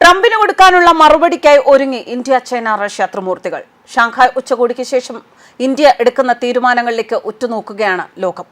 ട്രംപിന് കൊടുക്കാനുള്ള മറുപടിക്കായി ഒരുങ്ങി ഇന്ത്യ, ചൈന, റഷ്യ ത്രിമൂർത്തികൾ. ഷാങ്ഹായ് ഉച്ചകോടിക്ക് ശേഷം ഇന്ത്യ എടുക്കുന്ന തീരുമാനങ്ങളിലേക്ക് ഉറ്റുനോക്കുകയാണ് ലോകം.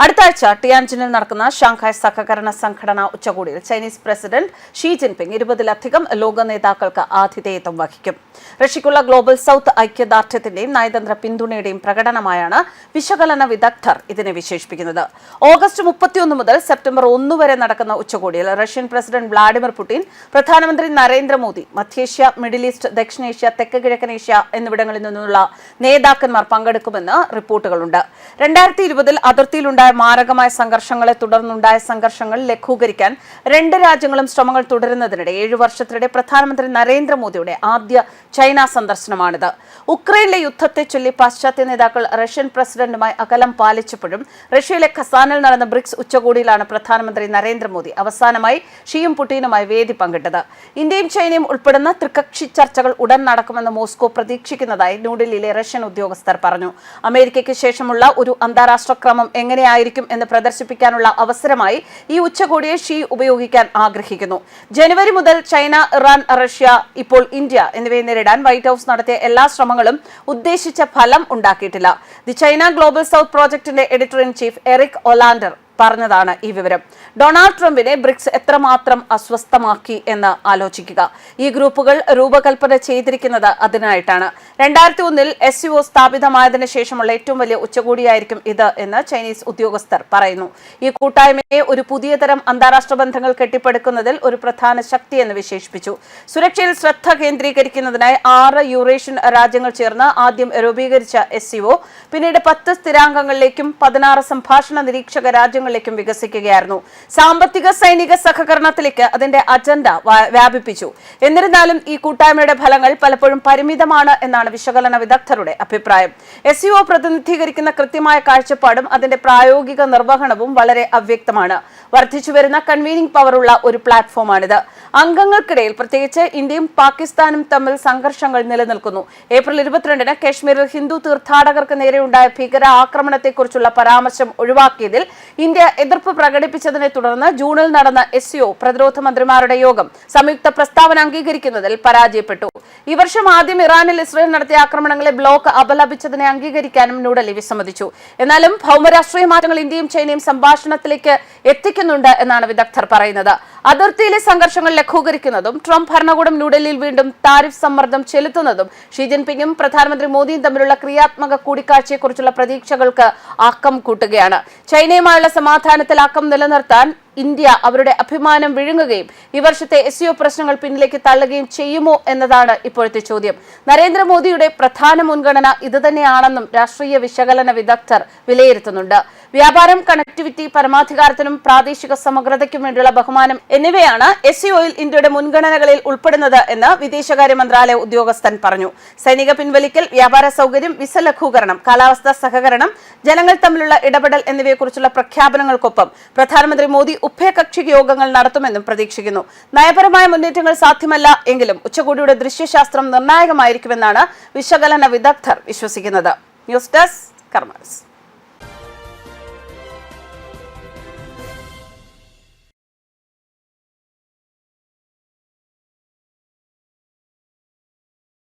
അടുത്ത ആഴ്ച ടിയാൻജിനിൽ നടക്കുന്ന ഷാങ്ഹായ് സഹകരണ സംഘടന ഉച്ചകോടിയിൽ ചൈനീസ് പ്രസിഡന്റ് ഷീ ജിൻപിങ് 20-ലധികം ലോക നേതാക്കൾക്ക് ആതിഥേയത്വം വഹിക്കും. റഷ്യയ്ക്കുള്ള ഗ്ലോബൽ സൗത്ത് ഐക്യദാർഢ്യത്തിന്റെയും നയതന്ത്ര പിന്തുണയുടെയും പ്രകടനമായാണ് വിശകലന വിദഗ്ധർ ഇതിനെ വിശേഷിപ്പിക്കുന്നത്. ഓഗസ്റ്റ് 31 മുതൽ സെപ്റ്റംബർ 1 വരെ നടക്കുന്ന ഉച്ചകോടിയിൽ റഷ്യൻ പ്രസിഡന്റ് വ്ളാഡിമിർ പുടിൻ, പ്രധാനമന്ത്രി നരേന്ദ്രമോദി, മധ്യേഷ്യ, മിഡിൽ ഈസ്റ്റ്, ദക്ഷിണേഷ്യ, തെക്ക് കിഴക്കൻ ഏഷ്യ എന്നിവിടങ്ങളിൽ നിന്നുള്ള നേതാക്കന്മാർ പങ്കെടുക്കുമെന്ന് റിപ്പോർട്ടുകളുണ്ട്. 2020-ൽ അതിർത്തിയിലുണ്ടായ മാരകമായ സംഘർഷങ്ങളെ തുടർന്നുണ്ടായ സംഘർഷങ്ങൾ ലഘൂകരിക്കാൻ രണ്ട് രാജ്യങ്ങളും ശ്രമങ്ങൾ തുടരുന്നതിനിടെ 7 വർഷത്തിനിടെ പ്രധാനമന്ത്രി നരേന്ദ്രമോദിയുടെ ആദ്യ ചൈന സന്ദർശനമാണിത്. ഉക്രൈനിലെ യുദ്ധത്തെ ചൊല്ലി പാശ്ചാത്യ നേതാക്കൾ റഷ്യൻ പ്രസിഡന്റുമായി അകലം പാലിച്ചപ്പോഴും റഷ്യയിലെ ഖസാനിൽ നടന്ന ബ്രിക്സ് ഉച്ചകോടിയിലാണ് പ്രധാനമന്ത്രി നരേന്ദ്രമോദി അവസാനമായി ഷിയും പുടിനുമായി വേദി പങ്കിട്ടത്. ഇന്ത്യയും ചൈനയും ഉൾപ്പെടുന്ന ത്രികക്ഷി ചർച്ചകൾ ഉടൻ നടക്കുമെന്ന് മോസ്കോ പ്രതീക്ഷിക്കുന്നതായി ന്യൂഡൽഹിയിലെ റഷ്യൻ ഉദ്യോഗസ്ഥർ പറഞ്ഞു. അമേരിക്കയ്ക്ക് ശേഷമുള്ള ഒരു അന്താരാഷ്ട്ര ക്രമം എങ്ങനെയായിരിക്കും എന്ന് പ്രദർശിപ്പിക്കാനുള്ള അവസരമായി ഈ ഉച്ചകോടിയെ ഷീ ഉപയോഗിക്കാൻ ആഗ്രഹിക്കുന്നു. ജനുവരി മുതൽ ചൈന, ഇറാൻ, റഷ്യ, ഇപ്പോൾ ഇന്ത്യ എന്നിവയെ നേരിടാൻ വൈറ്റ് ഹൌസ് നടത്തിയ എല്ലാ ശ്രമങ്ങളും ഉദ്ദേശിച്ച ഫലം ഉണ്ടാക്കിയിട്ടില്ല. ദി ചൈന ഗ്ലോബൽ സൗത്ത് പ്രോജക്ടിന്റെ എഡിറ്റർ ഇൻ ചീഫ് എറിക് ഒലാൻഡർ പറഞ്ഞതാണ് ഈ വിവരം. ഡൊണാൾഡ് ട്രംപിനെ ബ്രിക്സ് എത്രമാത്രം അസ്വസ്ഥമാക്കി എന്ന് ആലോചിക്കുക. ഈ ഗ്രൂപ്പുകൾ രൂപകൽപ്പന ചെയ്തിരിക്കുന്നത് അതിനായിട്ടാണ്. 2001-ൽ SCO സ്ഥാപിതമായതിനു ശേഷമുള്ള ഏറ്റവും വലിയ ഉച്ചകോടിയായിരിക്കും ഇത് എന്ന് ചൈനീസ് ഉദ്യോഗസ്ഥർ പറയുന്നു. ഈ കൂട്ടായ്മയെ ഒരു പുതിയ തരം അന്താരാഷ്ട്ര ബന്ധങ്ങൾ കെട്ടിപ്പടുക്കുന്നതിൽ ഒരു പ്രധാന ശക്തിയെന്ന് വിശേഷിപ്പിച്ചു. സുരക്ഷയിൽ ശ്രദ്ധ കേന്ദ്രീകരിക്കുന്നതിനായി 6 യൂറേഷ്യൻ രാജ്യങ്ങൾ ചേർന്ന് ആദ്യം രൂപീകരിച്ച SCO പിന്നീട് 10 സ്ഥിരാംഗങ്ങളിലേക്കും 16 സംഭാഷണ നിരീക്ഷക രാജ്യങ്ങളിലേക്കും വികസിക്കുകയായിരുന്നു. സാമ്പത്തിക സൈനിക സഹകരണത്തിലേക്ക് അതിന്റെ അജണ്ട വ്യാപിപ്പിച്ചു. എന്നിരുന്നാലും ഈ കൂട്ടായ്മയുടെ ഫലങ്ങൾ പലപ്പോഴും പരിമിതമാണ് എന്നാണ് വിശകലന വിദഗ്ധരുടെ അഭിപ്രായം. SCO പ്രതിനിധീകരിക്കുന്ന കൃത്യമായ കാഴ്ചപ്പാടും അതിന്റെ പ്രായോഗിക നിർവഹണവും വളരെ അവ്യക്തമാണ്. വർദ്ധിച്ചുവരുന്ന കൺവീനിംഗ് പവറുള്ള ഒരു പ്ലാറ്റ്ഫോമാണിത്. അംഗങ്ങൾക്കിടയിൽ, പ്രത്യേകിച്ച് ഇന്ത്യയും പാകിസ്ഥാനും തമ്മിൽ സംഘർഷങ്ങൾ നിലനിൽക്കുന്നു. ഏപ്രിൽ 22-ന് കശ്മീരിൽ ഹിന്ദു തീർത്ഥാടകർക്ക് നേരെയുണ്ടായ ഭീകര ആക്രമണത്തെക്കുറിച്ചുള്ള പരാമർശം ഒഴിവാക്കിയതിൽ ഇന്ത്യ എതിർപ്പ് പ്രകടിപ്പിച്ചതിനെ തുടർന്ന് ജൂണിൽ നടന്ന SCO പ്രതിരോധ മന്ത്രിമാരുടെ യോഗം സംയുക്ത പ്രസ്താവന അംഗീകരിക്കുന്നതിൽ പരാജയപ്പെട്ടു. ഈ വർഷം ആദ്യം ഇറാനിൽ ഇസ്രയേൽ നടത്തിയ ആക്രമണങ്ങളെ ബ്ലോക്ക് അപലപിച്ചതിനെ അംഗീകരിക്കാനും ന്യൂഡൽഹി വിസമ്മതിച്ചു. എന്നാലും ഭൗമരാഷ്ട്രീയ മാറ്റങ്ങൾ ഇന്ത്യയും ചൈനയും സംഭാഷണത്തിലേക്ക് എത്തിക്കുന്നുണ്ട് എന്നാണ് വിദഗ്ധർ പറയുന്നത്. അതിർത്തിയിലെ സംഘർഷങ്ങൾ ലഘൂകരിക്കുന്നതും ട്രംപ് ഭരണകൂടം ന്യൂഡൽഹിയിൽ വീണ്ടും താരിഫ് സമ്മർദ്ദം ചെലുത്തുന്നതും ഷീ ജിൻപിങ്ങും പ്രധാനമന്ത്രി മോദിയും തമ്മിലുള്ള ക്രിയാത്മക കൂടിക്കാഴ്ചയെക്കുറിച്ചുള്ള പ്രതീക്ഷകൾക്ക് ആക്കം കൂട്ടുകയാണ്. ചൈനയുമായുള്ള സമാധാനത്തിൽ ആക്കം നിലനിർത്താൻ ഇന്ത്യ അവരുടെ അഭിമാനം വിഴുങ്ങുകയും ഈ വർഷത്തെ SCO പ്രശ്നങ്ങൾ പിന്നിലേക്ക് തള്ളുകയും ചെയ്യുമോ എന്നതാണ് ഇപ്പോഴത്തെ ചോദ്യം. നരേന്ദ്രമോദിയുടെ പ്രധാന മുൻഗണന ഇതുതന്നെയാണെന്നും രാഷ്ട്രീയ വിശകലന വിദഗ്ധർ വിലയിരുത്തുന്നുണ്ട്. വ്യാപാരം, കണക്ടിവിറ്റി, പരമാധികാരത്തിനും പ്രാദേശിക സമഗ്രതയ്ക്കും വേണ്ടിയുള്ള ബഹുമാനം എന്നിവയാണ് SCOയിൽ ഇന്ത്യയുടെ മുൻഗണനകളിൽ ഉൾപ്പെടുന്നത് എന്ന് വിദേശകാര്യ മന്ത്രാലയ ഉദ്യോഗസ്ഥൻ പറഞ്ഞു. സൈനിക പിൻവലിക്കൽ, വ്യാപാര സൗകര്യം, വിസ ലഘൂകരണം, കാലാവസ്ഥാ സഹകരണം, ജനങ്ങൾ തമ്മിലുള്ള ഇടപെടൽ എന്നിവയെക്കുറിച്ചുള്ള പ്രഖ്യാപനങ്ങൾക്കൊപ്പം പ്രധാനമന്ത്രി മോദി ഉഭയകക്ഷി യോഗങ്ങൾ നടത്തുമെന്നും പ്രതീക്ഷിക്കുന്നു. നയപരമായ മുന്നേറ്റങ്ങൾ സാധ്യമല്ല എങ്കിലും ഉച്ചകോടിയുടെ ദൃശ്യശാസ്ത്രം നിർണായകമായിരിക്കുമെന്നാണ് വിശകലന വിദഗ്ധർ വിശ്വസിക്കുന്നത്. News desk, കർമ്മസ്.